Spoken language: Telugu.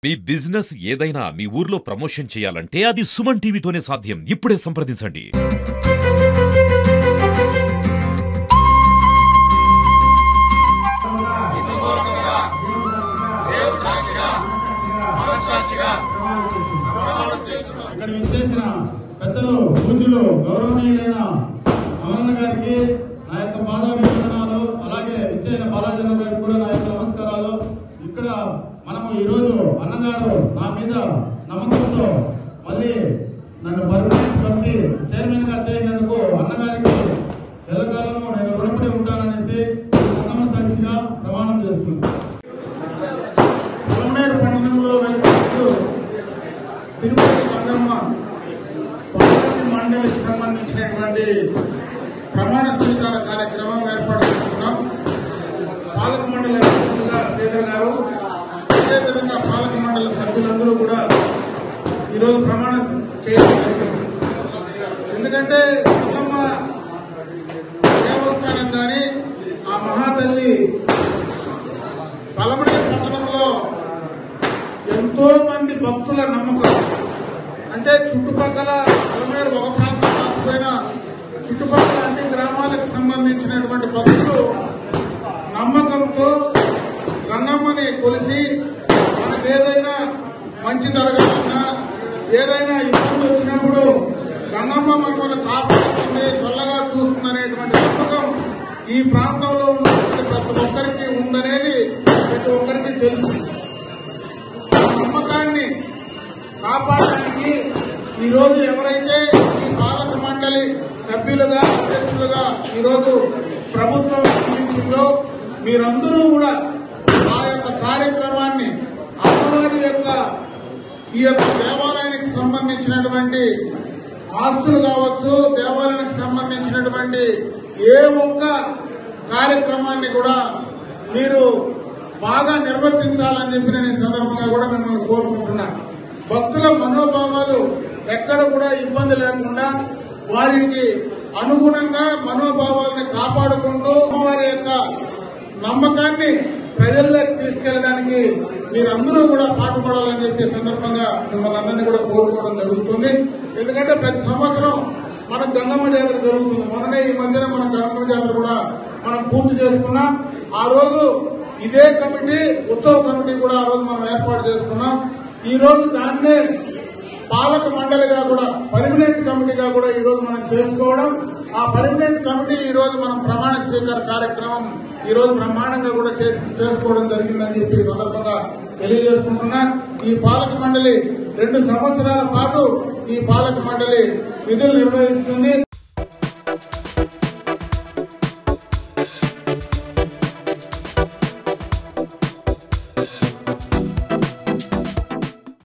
మీ బిజినెస్ ఏదైనా మీ ఊర్లో ప్రమోషన్ చేయాలంటే అది సుమన్ టీవీతోనే సాధ్యం. ఇప్పుడే సంప్రదించండి. ఇక్కడ విచ్చేసిన పెద్దలు పూజ్యులు గౌరవనీయులైన అమరన్న గారికి నా యొక్క పాదాభివందనాలు, అలాగే విచ్చేసిన బాలాజన్న గారికి కూడా నా యొక్క నమస్కారాలు. ఇక్కడ మనము ఈరోజు అన్నగారు నా మీద నమ్మకంతో మళ్ళీ నన్ను పర్మనెంట్ కమిటీ చైర్మన్ గా చేసినందుకు అన్నగారికి ఎల్లకాలము నేను రుణపడి ఉంటాననేసి సంగమ సాక్షిగా ప్రమాణం చేస్తున్నాను. పొలమేరు పట్టణంలో వెలిసిస్తూ తిరుపతి గంగమ్మ పాలక మండలికి సంబంధించినటువంటి ప్రమాణ స్వీకార కార్యక్రమం ఏర్పాటు చేసుకున్నాం. పాలక మండలి అధ్యక్షులుగా శ్రీధర్ గారు, అదేవిధంగా పాలక మండలి సభ్యులందరూ కూడా ఈరోజు ప్రమాణం చేయడం జరిగింది. ఎందుకంటే గంగమ్మ దేవస్థానం కానీ ఆ మహాతల్లి పలమనేరు పట్టణంలో ఎంతో మంది భక్తుల నమ్మకం. అంటే చుట్టుపక్కల పొలమేరు ఒక ప్రాంతం కాకపోయినా చుట్టుపక్కల అన్ని గ్రామాలకు సంబంధించినటువంటి భక్తులు నమ్మకంతో గంగమ్మని కొలిసి మనకు ఏదైనా మంచి జరగాలన్నా, ఏదైనా ఇబ్బంది వచ్చినప్పుడు గంగమ్మ మనల్ని కాపాడుతుంది, చల్లగా చూస్తుందనేటువంటి నమ్మకం ఈ ప్రాంతంలో ఉన్నటువంటి ప్రతి ఒక్కరికి ఉందనేది ప్రతి ఒక్కరికి తెలుసు. నమ్మకాన్ని కాపాడడానికి ఈరోజు ఎవరైతే ఈ పాలక మండలి సభ్యులుగా అధ్యక్షులుగా ఈరోజు ప్రభుత్వం నిర్మించిందో మీరందరూ కూడా ఆ యొక్క కార్యక్రమాన్ని అమ్మవారి యొక్క ఈ యొక్క దేవాలయానికి సంబంధించినటువంటి ఆస్తులు కావచ్చు, దేవాలయానికి సంబంధించినటువంటి ఏ ఒక్క కార్యక్రమాన్ని కూడా మీరు బాగా నిర్వర్తించాలని చెప్పి నేను ఈ సందర్భంగా కూడా మిమ్మల్ని కోరుకుంటున్నా. భక్తుల మనోభావాలు ఎక్కడ కూడా ఇబ్బంది లేకుండా వారికి అనుగుణంగా మనోభావాలను కాపాడుకుంటూ వారి యొక్క నమ్మకాన్ని ప్రజల్లోకి తీసుకెళ్లడానికి మీరందరూ కూడా పాటుపడాలని చెప్పే సందర్భంగా మిమ్మల్ని అందరినీ కూడా కోరుకోవడం జరుగుతుంది. ఎందుకంటే ప్రతి సంవత్సరం మనకు గంగమ్మ జాతర జరుగుతుంది. మొన్ననే ఈ మధ్యన మన గంగమ్మ జాతర కూడా మనం పూర్తి చేసుకున్నాం. ఆ రోజు ఇదే కమిటీ, ఉత్సవ కమిటీ కూడా ఆ రోజు మనం ఏర్పాటు చేసుకున్నాం. ఈ రోజు దాన్నే పాలక మండలిగా కూడా పర్మనెంట్ కమిటీగా కూడా ఈ రోజు మనం చేసుకోవడం, ఆ పర్మనెంట్ కమిటీ ఈ రోజు మనం ప్రమాణ స్వీకార కార్యక్రమం ఈ రోజు బ్రహ్మాండంగా కూడా చేసుకోవడం జరిగిందని చెప్పి సందర్భంగా తెలియజేసుకుంటున్నా. ఈ పాలక మండలి 2 సంవత్సరాల పాటు ఈ పాలక మండలి విధులు నిర్వహిస్తుంది.